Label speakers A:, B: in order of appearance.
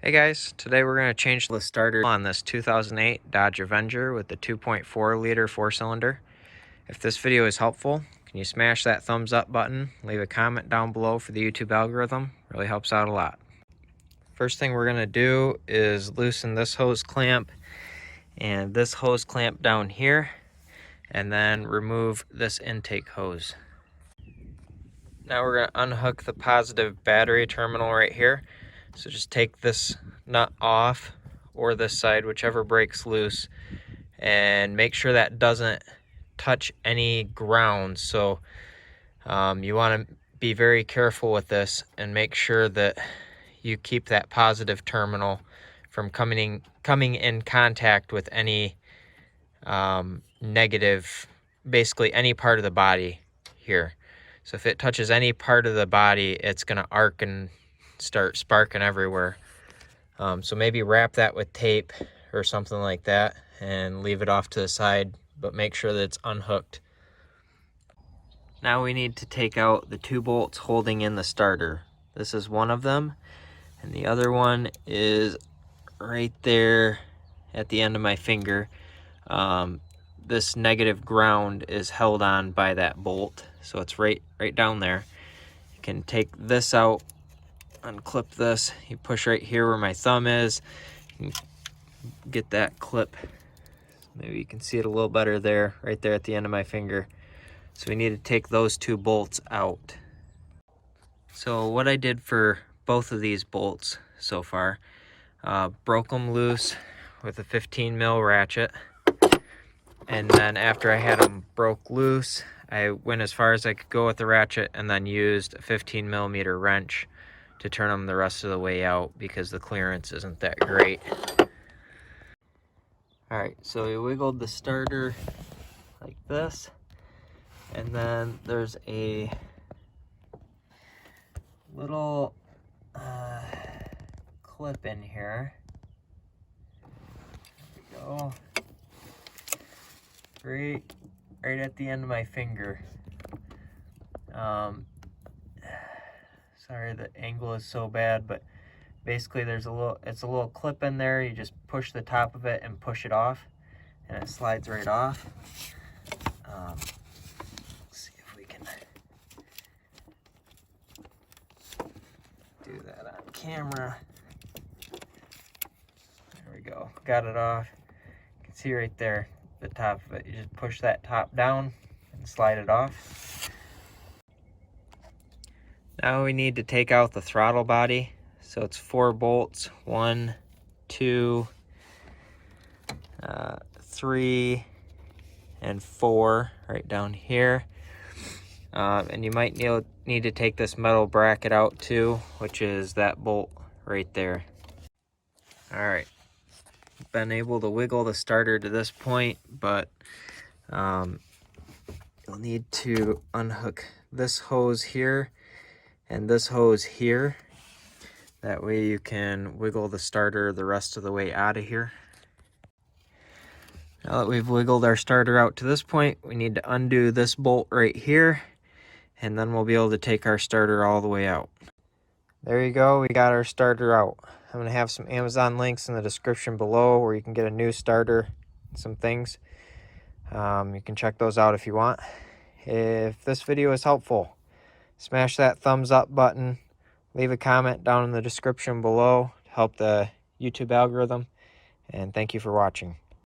A: Hey guys, today we're going to change the starter on this 2008 Dodge Avenger with the 2.4 liter 4-cylinder. If this video is helpful, can you smash that thumbs up button, leave a comment down below for the YouTube algorithm, really helps out a lot. First thing we're going to do is loosen this hose clamp and this hose clamp down here, and then remove this intake hose. Now we're going to unhook the positive battery terminal right here. So just take this nut off, or this side, whichever breaks loose, and make sure that doesn't touch any ground. So you want to be very careful with this and make sure that you keep that positive terminal from coming in contact with any negative, basically any part of the body here. So if it touches any part of the body, it's going to arc and start sparking everywhere. So maybe wrap that with tape or something like that and leave it off to the side, but make sure that it's unhooked. Now we need to take out the 2 bolts holding in the starter. This is one of them, and the other one is right there at the end of my finger. This negative ground is held on by that bolt, so it's right down there. You can take this out, unclip this, you push right here where my thumb is, you get that clip. Maybe you can see it a little better there, right there at the end of my finger. So we need to take those 2 bolts out. So what I did for both of these bolts so far, broke them loose with a 15 mil ratchet, and then after I had them broke loose, I went as far as I could go with the ratchet and then used a 15 millimeter wrench to turn them the rest of the way out because the clearance isn't that great. Alright, so we wiggled the starter like this, and then there's a little clip in here. There we go. Right at the end of my finger. Sorry, the angle is so bad, but basically it's a little clip in there. You just push the top of it and push it off, and it slides right off. Let's see if we can do that on camera. There we go, got it off. You can see right there, the top of it. You just push that top down and slide it off. Now we need to take out the throttle body. So it's 4 bolts, 1, 2, 3, and 4 right down here. And you might need to take this metal bracket out too, which is that bolt right there. All right, been able to wiggle the starter to this point, but you'll need to unhook this hose here and this hose here. That way you can wiggle the starter the rest of the way out of here. Now that we've wiggled our starter out to this point, we need to undo this bolt right here, and then we'll be able to take our starter all the way out. There you go, we got our starter out. I'm going to have some Amazon links in the description below where you can get a new starter and some things. You can check those out if you want. If this video is helpful, smash that thumbs up button. Leave a comment down in the description below to help the YouTube algorithm. And thank you for watching.